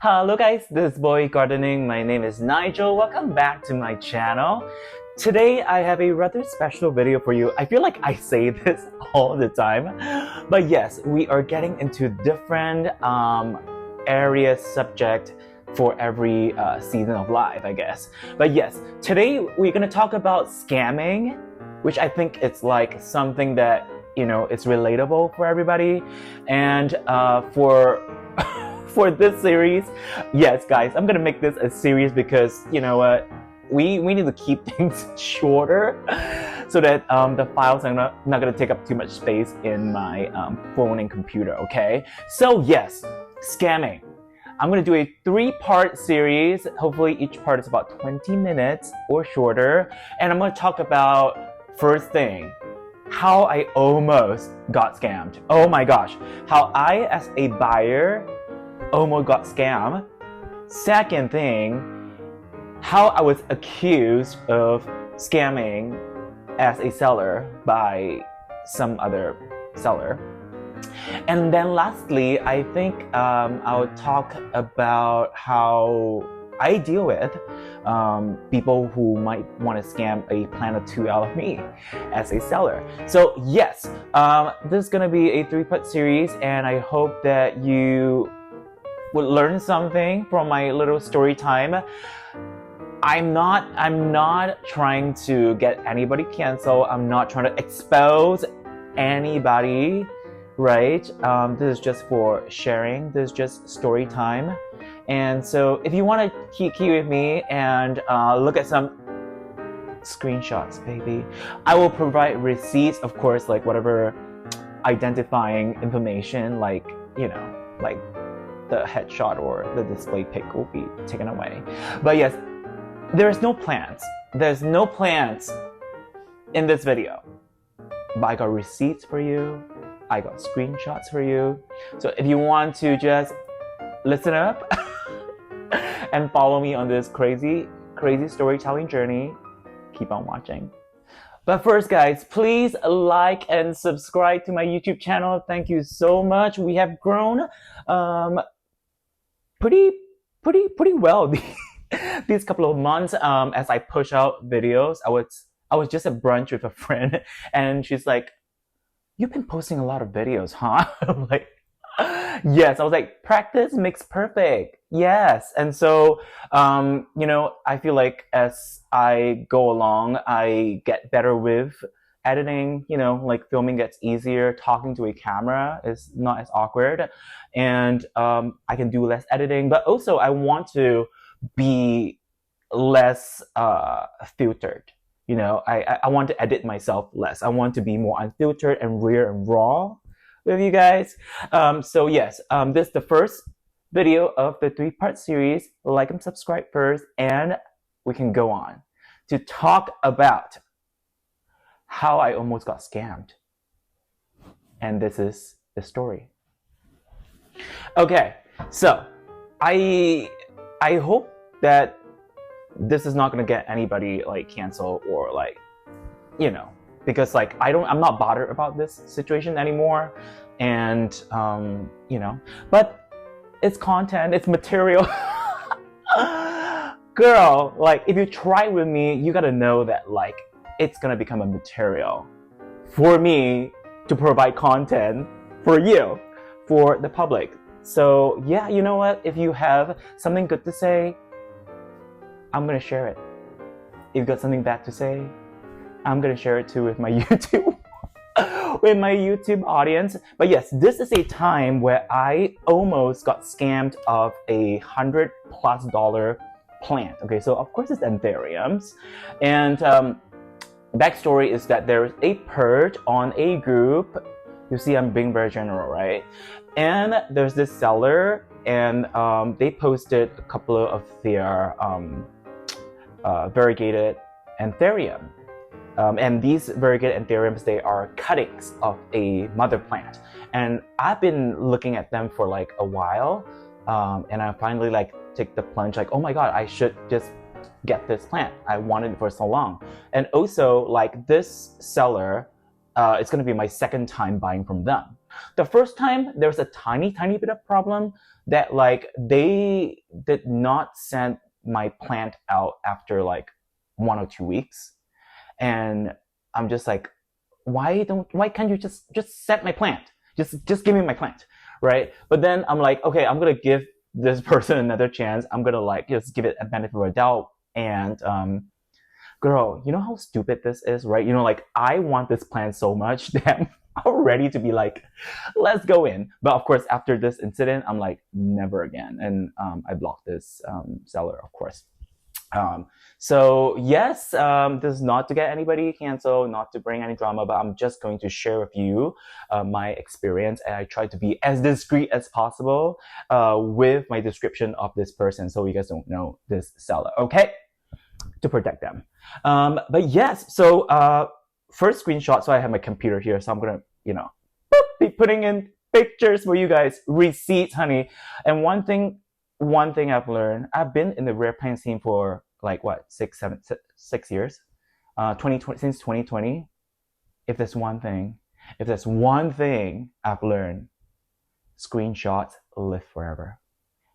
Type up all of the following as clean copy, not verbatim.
Hello guys, this is Boy Gardening. My name is Nigel. Welcome back to my channel. Today I have a rather special video for you. I feel like I say this all the time, but yes, we are getting into different area subject for every season of life, I guess. But yes, today we're gonna talk about scamming, which I think it's like something that it's relatable for everybody. And for this series, yes guys, I'm gonna make this a series because you know what, we need to keep things shorter so that the files are not gonna take up too much space in my phone and computer. Okay, so yes, scamming. I'm gonna do a 3-part series. Hopefully each part is about 20 minutes or shorter, and I'm gonna talk about, first thing, how I almost got scammed. Oh my gosh, how I as a buyer almost got scammed. Second thing, how I was accused of scamming as a seller by some other seller. And then lastly, I think I'll talk about how I deal with people who might want to scam a plant or two out of me as a seller. So yes, this is going to be a 3-part series, and I hope that you would learn something from my little story time. I'm not trying to get anybody canceled. I'm not trying to expose anybody, right? This is just for sharing. This is just story time. And so if you want to kiki with me and look at some screenshots, baby, I will provide receipts, of course, like whatever identifying information, like like the headshot or the display pic will be taken away. But yes, there's no plans. There's no plans in this video. But I got receipts for you. I got screenshots for you. So if you want to just listen up and follow me on this crazy storytelling journey, keep on watching. But first guys, please like and subscribe to my YouTube channel. Thank you so much. We have grown pretty well these couple of months as I push out videos. I was just at brunch with a friend and she's like, "You've been posting a lot of videos, huh?" I'm like, yes. I was like, practice makes perfect. Yes. And so I feel like as I go along, I get better with editing. Like filming gets easier, talking to a camera is not as awkward, and I can do less editing. But also I want to be less filtered. I want to edit myself less. I want to be more unfiltered and real and raw with you guys. So yes, this is the first video of the 3-part series. Like and subscribe first, and we can go on to talk about how I almost got scammed. And this is the story. Okay, so I hope that this is not gonna get anybody like canceled or like because like I'm not bothered about this situation anymore, and but it's content, it's material. Girl, like if you try with me, you gotta know that like it's gonna become a material for me to provide content for you, for the public. So yeah, you know what, if you have something good to say, I'm gonna share it. If you've got something bad to say, I'm gonna share it too with my YouTube with my YouTube audience. But yes, this is a time where I almost got scammed of a $100+ plant. Okay, so of course it's anthuriums, and backstory is that there is a purge on a group. You see, I'm being very general, right? And there's this seller, and they posted a couple of their variegated anthurium. And these variegated anthuriums, they are cuttings of a mother plant. And I've been looking at them for like a while, and I finally like take the plunge, like, oh my god, I should just get this plant. I wanted it for so long. And also like this seller, it's gonna be my second time buying from them. The first time there was a tiny bit of problem that like they did not send my plant out after like 1 or 2 weeks, and I'm just like, why can't you just send my plant? Just give me my plant, right? But then I'm like, okay, I'm gonna give this person another chance. I'm gonna like just give it a benefit of a doubt. And girl, you know how stupid this is, right? You know, like I want this plant so much that I'm ready to be like, let's go in. But of course, after this incident, I'm like, never again. And I blocked this seller, of course. So yes, this is not to get anybody canceled, not to bring any drama, but I'm just going to share with you my experience, and I try to be as discreet as possible with my description of this person, so you guys don't know this seller, okay? To protect them. But yes, so first screenshot. So I have my computer here, so I'm gonna, you know, be putting in pictures for you guys, receipts, honey. And one thing I've learned, I've been in the rare plant scene for like what, 6 years, 2020, since 2020. If there's one thing I've learned, screenshots live forever.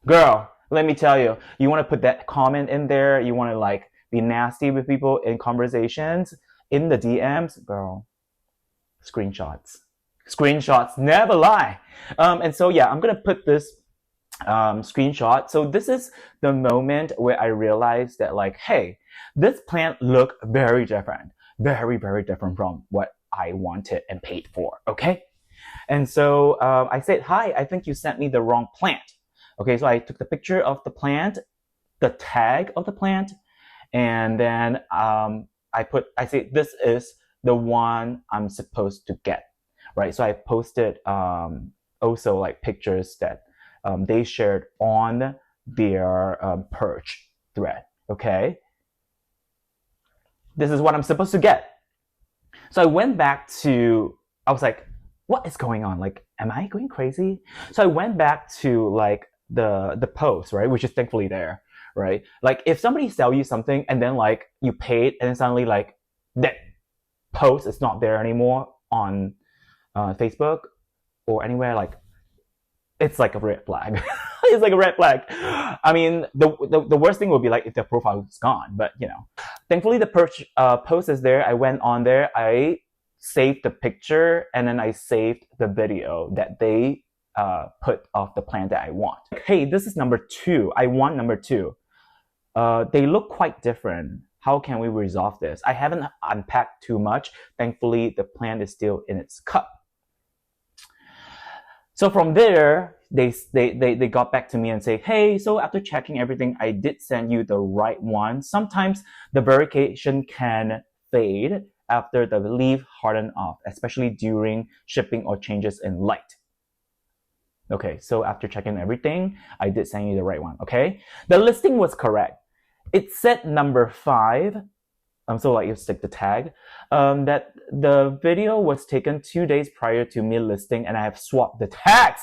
Girl, let me tell you, you want to put that comment in there, you want to like be nasty with people in conversations, in the DMs, girl, screenshots never lie. And so yeah, I'm gonna put this screenshot. So this is the moment where I realized that like, hey, this plant looked very different, very different from what I wanted and paid for, okay? And so I said, hi, I think you sent me the wrong plant. Okay, so I took the picture of the plant, the tag of the plant, and then I said, this is the one I'm supposed to get, right? So I posted also like pictures that they shared on their purge thread, okay? This is what I'm supposed to get. So I went back to, I was like, what is going on? Like, am I going crazy? So I went back to like the post, right? Which is thankfully there, right? Like if somebody sell you something and then like you paid and then suddenly like that post is not there anymore on Facebook or anywhere, like it's like a red flag. It's like a red flag. I mean, the worst thing would be like if their profile is gone, but you know, thankfully the post is there. I went on there, I saved the picture, and then I saved the video that they put of the plant that I want. Hey, this is number 2. I want number 2. They look quite different. How can we resolve this? I haven't unpacked too much. Thankfully, the plant is still in its cup. So from there, they got back to me and say, hey, so after checking everything, I did send you the right one. Sometimes the verification can fade after the leaf harden off, especially during shipping or changes in light. Okay, so after checking everything, I did send you the right one, okay? The listing was correct. It said number 5, so like you stick the tag, that the video was taken 2 days prior to me listing, and I have swapped the tags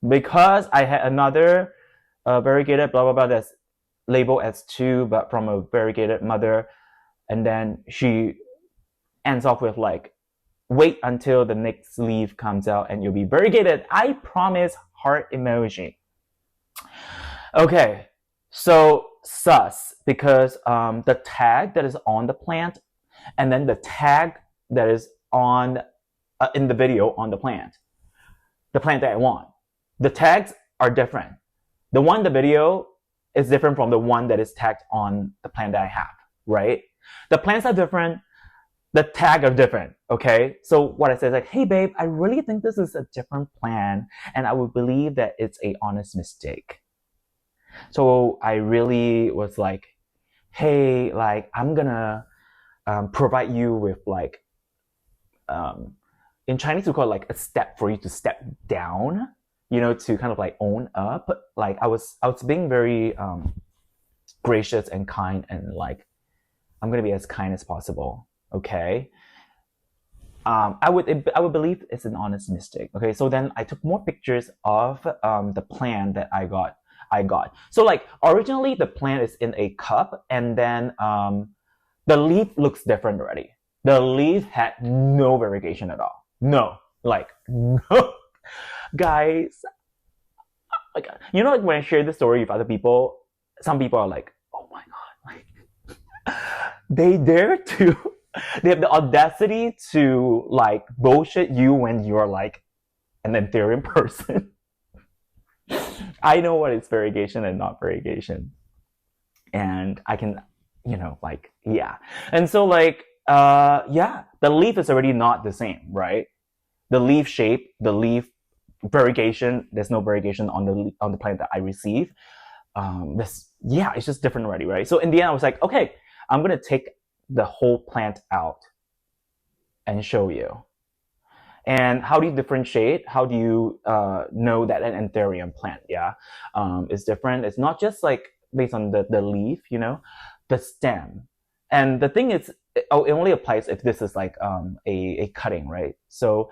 because I had another variegated blah blah blah that's labeled as 2 but from a variegated mother, and then she ends off with like, wait until the next leaf comes out and you'll be variegated, I promise, heart emoji. Okay, so sus, because the tag that is on the plant and then the tag that is on in the video on the plant that I want, the tags are different. The one in the video is different from the one that is tagged on the plant that I have, right? The plants are different, the tag are different, okay? So what I said is like, hey babe, I really think this is a different plant and I would believe that it's a honest mistake. So I really was like, hey, like I'm gonna provide you with like, in Chinese we call it like a step for you to step down, you know, to kind of like own up. Like I was being very gracious and kind, and like I'm gonna be as kind as possible, okay? I would believe it's an honest mistake, okay? So then I took more pictures of the plant that I got. So like originally the plant is in a cup, and then the leaf looks different already. The leaf had no variegation at all. No, Like, no. Guys, like, you know, like when I share the story with other people, some people are like, oh my God, like, they dare to, they have the audacity to like bullshit you when you're like an Ethereum person. I know what is variegation and not variegation. And I can, you know, like, yeah. And so like, yeah, the leaf is already not the same, right? The leaf shape, the leaf variegation, there's no variegation on the plant that I receive. This, yeah, it's just different already, right? So in the end, I was like, okay, I'm gonna take the whole plant out and show you. And how do you differentiate? How do you know that an anthurium plant, yeah, is different? It's not just like based on the leaf, you know, the stem. And the thing is, it only applies if this is like a cutting, right? So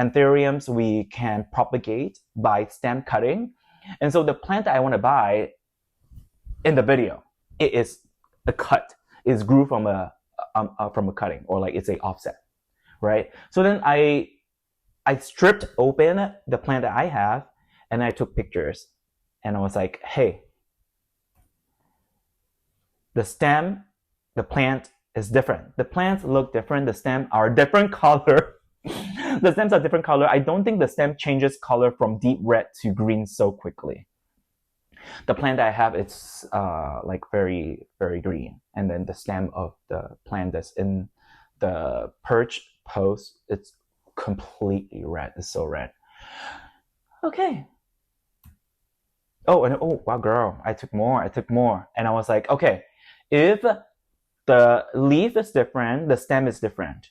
anthuriums we can propagate by stem cutting. And so the plant that I want to buy in the video, it is a cut. It's grew from a cutting, or like it's a offset, right? So then I stripped open the plant that I have, and I took pictures, and I was like, hey, the stem, the plant is different. The plants look different. The stem are different color. The stems are different color. I don't think the stem changes color from deep red to green so quickly. The plant that I have, it's like very, very green. And then the stem of the plant that's in the perch post, it's completely red. It's so red. Okay. Oh, and oh, wow, girl, I took more. And I was like, okay, if the leaf is different, the stem is different,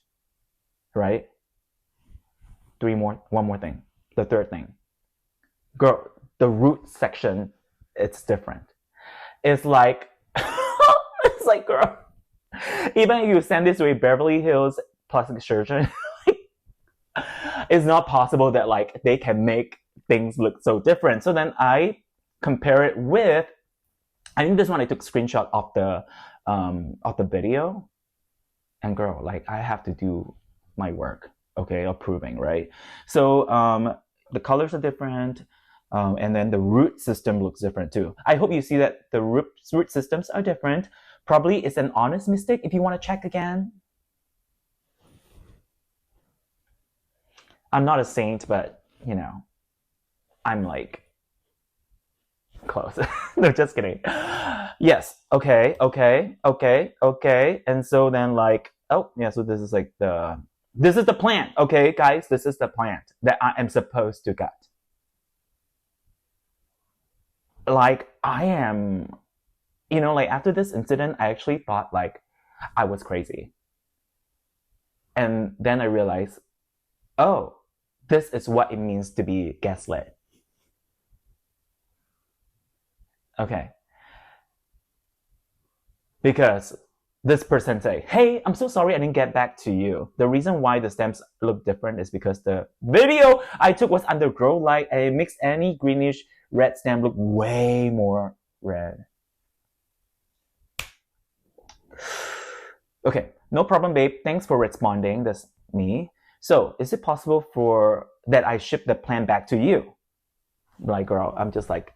right? One more thing. The third thing. Girl, the root section, it's different. It's like, it's like, girl, even if you send this to a Beverly Hills plastic surgeon, it's not possible that like they can make things look so different. So then I compare it with, I think this one I took screenshot of the video, and girl, like I have to do my work, okay, of proving, right? So the colors are different, and then the root system looks different too. I hope you see that the root systems are different. Probably it's an honest mistake. If you want to check again, I'm not a saint, but you know, I'm like close. No, just kidding. Yes. Okay. And so then like, oh yeah, so this is like this is the plant. Okay, guys, this is the plant that I am supposed to cut. Like I am, you know, like after this incident, I actually thought like I was crazy. And then I realized, oh, this is what it means to be gaslit. Okay. Because this person say, hey, I'm so sorry I didn't get back to you. The reason why the stems look different is because the video I took was under grow light, and it makes any greenish red stem look way more red. Okay, no problem, babe. Thanks for responding. That's me. So, is it possible for that I ship the plant back to you? Like, girl, I'm just like,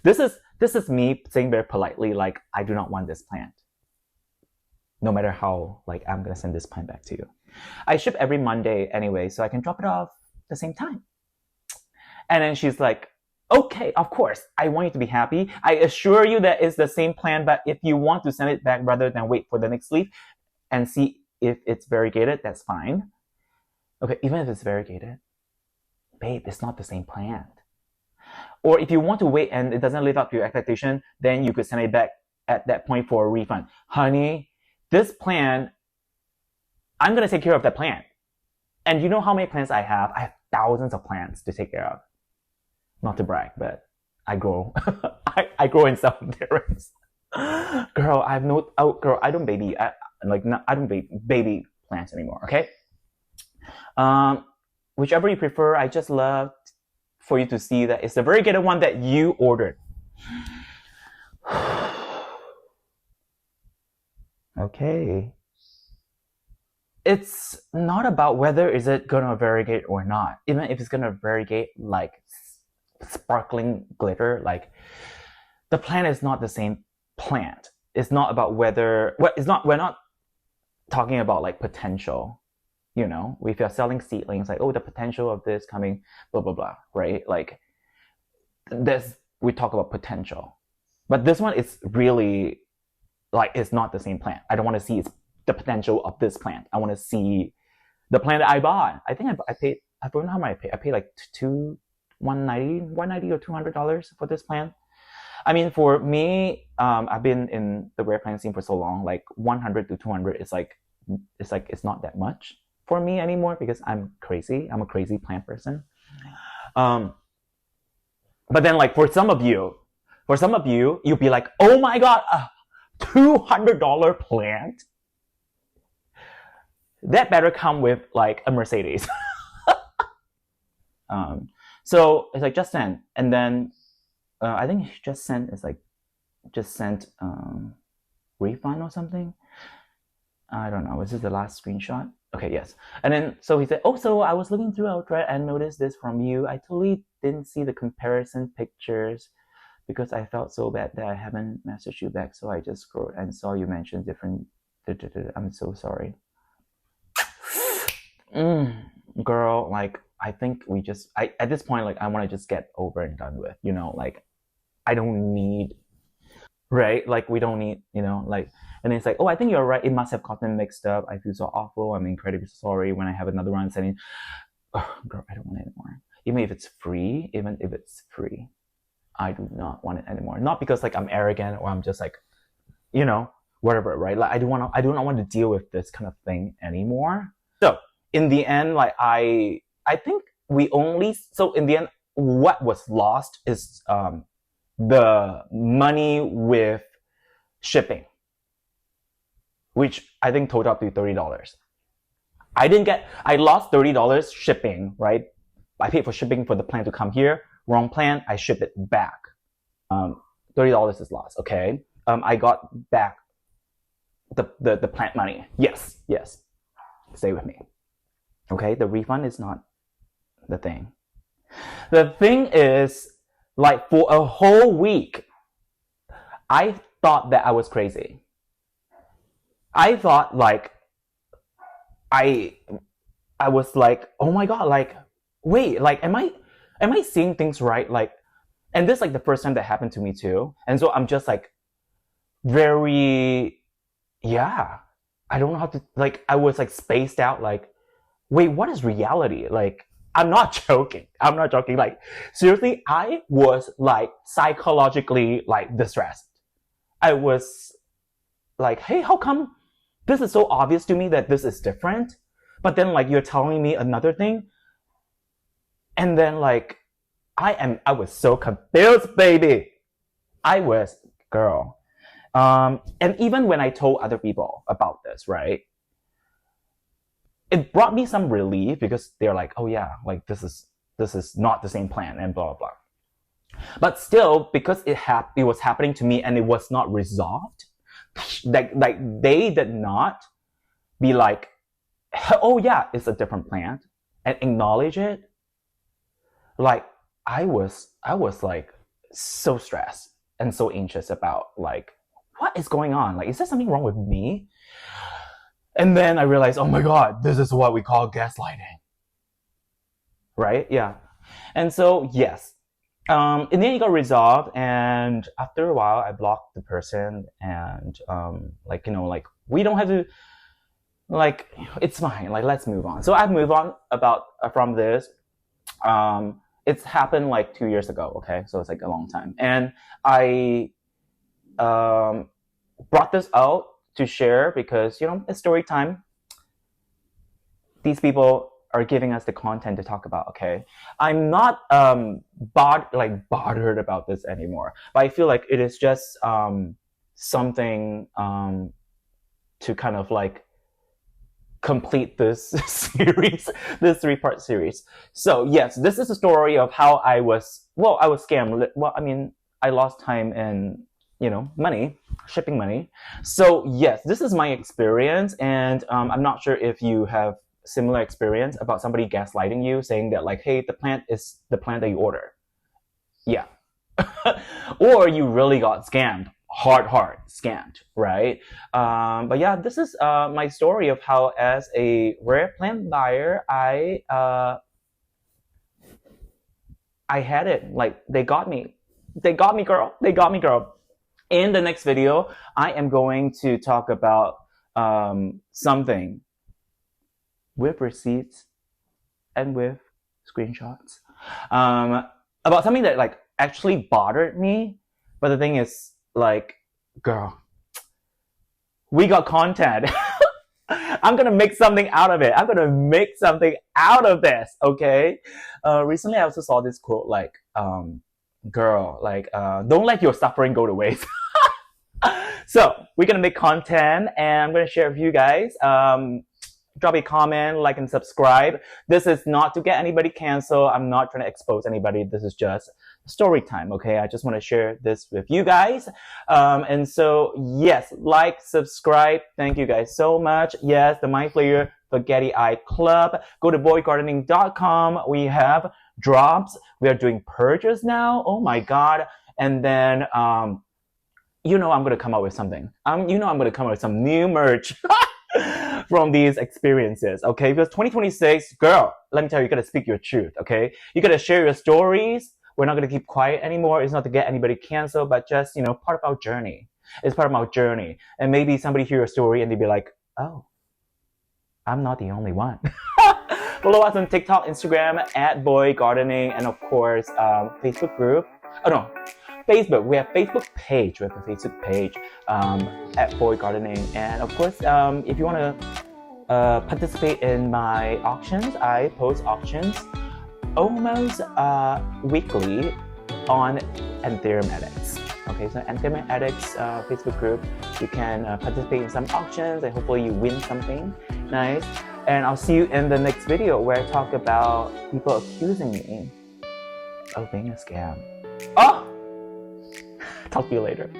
this is me saying very politely, like, I do not want this plant. No matter how, like, I'm gonna send this plant back to you. I ship every Monday anyway, so I can drop it off the same time. And then she's like, okay, of course, I want you to be happy. I assure you that it's the same plant, but if you want to send it back rather than wait for the next leaf and see if it's variegated, that's fine. Okay, even if it's variegated, babe, it's not the same plant. Or if you want to wait and it doesn't live up to your expectation, then you could send it back at that point for a refund. Honey, this plant, I'm going to take care of that plant. And you know how many plants I have? I have thousands of plants to take care of. Not to brag, but I grow. I grow in self-endurance. Girl, I have no, oh, girl, I don't baby, I don't baby plants anymore, okay? Whichever you prefer, I just love for you to see that it's the variegated one that you ordered. Okay. it's not about whether is it gonna variegate or not. Even if it's gonna variegate like sparkling glitter, like the plant is not the same plant. It's not about whether it's not. We're not talking about like potential. You know, if you're selling seedlings, like, oh, the potential of this coming, blah blah blah, right? Like, this we talk about potential, but this one is really like it's not the same plant. I don't want to see the potential of this plant. I want to see the plant that I bought. I think I paid. I don't know how much I paid. I paid like $190 or $200 for this plant. I mean, for me, I've been in the rare plant scene for so long. Like 100 to 200 is like it's not that much for me anymore because I'm crazy. I'm a crazy plant person. But then, like for some of you, you'll be like, oh my god, a $200 plant. That better come with like a Mercedes. So it's like just send, and then I think just sent is like just sent refund or something. I don't know. Is this the last screenshot? Okay, yes. And then so he said, oh, so I was looking through our thread and noticed this from you. I totally didn't see the comparison pictures because I felt so bad that I haven't messaged you back. So I just scrolled and saw you mention different. I'm so sorry. Girl, like I think we just at this point, like I want to just get over and done with, you know, like I don't need, right? Like we don't need, you know, like, and then it's like, oh, I think you're right. It must have gotten mixed up. I feel so awful. I'm incredibly sorry. When I have another one sending, oh, girl, I don't want it anymore. Even if it's free, I do not want it anymore. Not because like I'm arrogant or I'm just like, you know, whatever, right? Like I do not want to deal with this kind of thing anymore. So in the end, like I think so in the end, what was lost is the money with shipping, which I think totaled up to $30. I lost $30 shipping, right? I paid for shipping for the plant to come here. Wrong plant, I shipped it back. $30 is lost, okay? I got back the plant money. Yes. Stay with me. Okay, the refund is not the thing. The thing is, like for a whole week, I thought that I was crazy. I thought like, I was like, oh my god, like, wait, like, am I seeing things right? Like, and this is like the first time that happened to me too. And so I'm just like, very, yeah, I don't know how to, like, I was like spaced out, like, wait, what is reality? Like, I'm not joking. Like, seriously, I was like psychologically like distressed. I was like, hey, how come this is so obvious to me that this is different? But then like you're telling me another thing. And then like, I was so confused, baby. I was, girl. And even when I told other people about this, right? It brought me some relief because they're like, oh yeah, like this is not the same plan and blah, blah, blah. But still, because it was happening to me and it was not resolved, like they did not be like, oh yeah, it's a different plant and acknowledge it. Like I was like so stressed and so anxious about like, what is going on? Like, is there something wrong with me? And then I realized, oh my god, this is what we call gaslighting. Right? Yeah. And so, yes. In the end, it got resolved. And after a while, I blocked the person. And, like, you know, like, we don't have to, like, it's fine. Like, let's move on. So I've moved on from this. It's happened like 2 years ago. Okay. So it's like a long time. And I brought this out to share because, you know, it's story time. These people are giving us the content to talk about, okay? I'm not bothered about this anymore, but I feel like it is just something to kind of like complete this series, this 3-part series. So yes, this is a story of how I was scammed. Well, I mean, I lost time in money, shipping money. So yes, this is my experience, and I'm not sure if you have similar experience about somebody gaslighting you, saying that like, hey, the plant is the plant that you order. Yeah. Or you really got scammed, hard scammed, right? But yeah, this is my story of how, as a rare plant buyer, I had it. Like, they got me, girl, they got me, girl. In the next video, I am going to talk about something with receipts and with screenshots, about something that like actually bothered me. But the thing is, like, girl, we got content. I'm gonna make something out of it. I'm gonna make something out of this, okay? Recently I also saw this quote, like, girl, like, don't let your suffering go to waste. So we're gonna make content, and I'm gonna share with you guys. Drop a comment, like, and subscribe. This is not to get anybody canceled. I'm not trying to expose anybody. This is just story time, okay? I just want to share this with you guys. And so, yes, like, subscribe. Thank you guys so much. Yes, the Mind Flayer Spaghetti Eye Club. Go to boygardening.com. We have drops. We are doing purges now. Oh my God. And then, I'm going to come out with something. I'm going to come out with some new merch. From these experiences, okay? Because 2026, girl, let me tell you, you gotta speak your truth, okay? You gotta share your stories. We're not gonna keep quiet anymore. It's not to get anybody canceled, but just, part of our journey. It's part of our journey. And maybe somebody hear your story and they'd be like, oh, I'm not the only one. Follow us on TikTok, Instagram, @boygardening, and of course, Facebook group. Oh no, Facebook. We have Facebook page. We have a Facebook page @boygardening, and of course, if you want to participate in my auctions, I post auctions almost weekly on Ethereum Addicts. Okay, so Ethereum Addicts Facebook group, you can participate in some auctions, and hopefully you win something nice. And I'll see you in the next video where I talk about people accusing me of being a scam. Oh! Talk to you later.